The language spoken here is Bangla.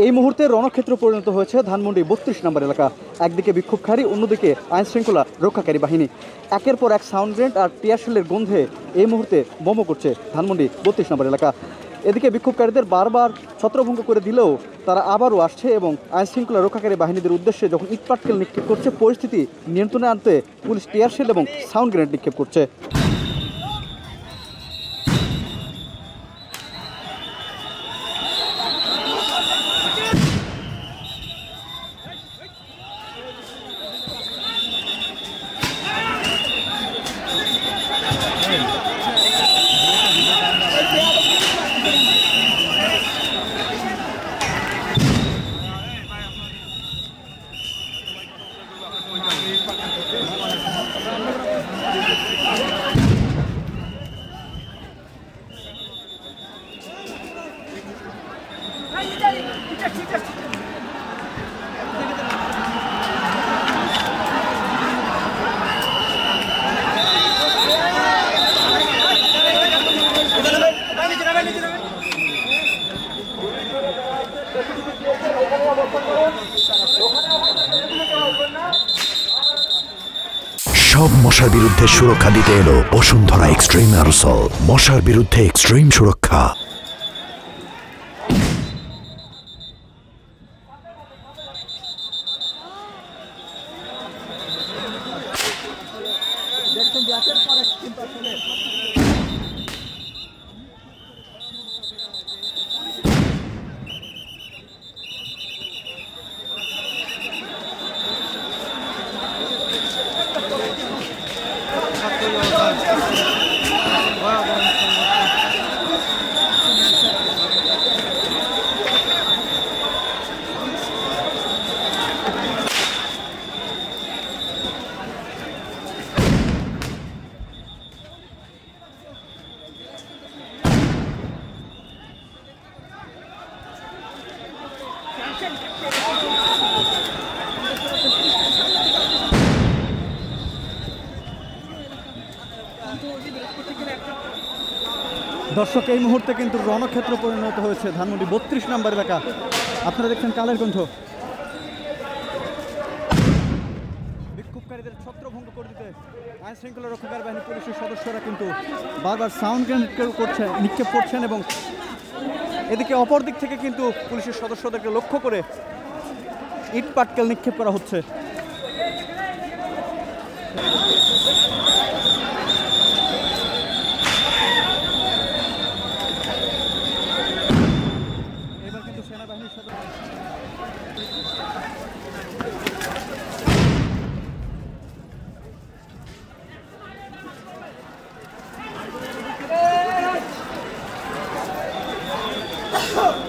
এই মুহূর্তে রণক্ষেত্র পরিণত হয়েছে ধানমন্ডি ৩২ নম্বর এলাকা। একদিকে বিক্ষোভকারী, অন্যদিকে আইনশৃঙ্খলা রক্ষাকারী বাহিনী। একের পর এক সাউন্ড গ্রেনেড আর টিয়ারশেলের গন্ধে এই মুহূর্তে বোমো করছে ধানমন্ডি ৩২ নম্বর এলাকা। এদিকে বিক্ষোভকারীদের বারবার ছত্রভঙ্গ করে দিলেও তারা আবারও আসছে এবং আইনশৃঙ্খলা রক্ষাকারী বাহিনীদের উদ্দেশ্যে যখন ইটপাটকেল নিক্ষেপ করছে, পরিস্থিতি নিয়ন্ত্রণে আনতে পুলিশ টিয়ারশেল এবং সাউন্ড গ্রেনেড নিক্ষেপ করছে। সব মশার বিরুদ্ধে সুরক্ষা দিতে এলো বসুন্ধরা এক্সট্রিম অ্যারোসল। মশার বিরুদ্ধে এক্সট্রিম সুরক্ষা। দর্শক, এই মুহূর্তে কিন্তু রণক্ষেত্র পরিণত হয়েছে ধানমন্ডি ৩২ নম্বর এলাকা। আপনারা দেখছেন কালের কণ্ঠ। বিক্ষোভকারীদের ছত্রভঙ্গ করে দিতে আইনশৃঙ্খলা রক্ষাকারী বাহিনী পুলিশের সদস্যরা কিন্তু বারবার সাউন্ড গ্রেনেড নিক্ষেপ করছেন এবং এদিকে অপর দিক থেকে কিন্তু পুলিশের সদস্যদেরকে লক্ষ্য করে ইট পাটকেল নিক্ষেপ করা হচ্ছে। এবার কিন্তু সেনাবাহিনীর সদস্য Oh!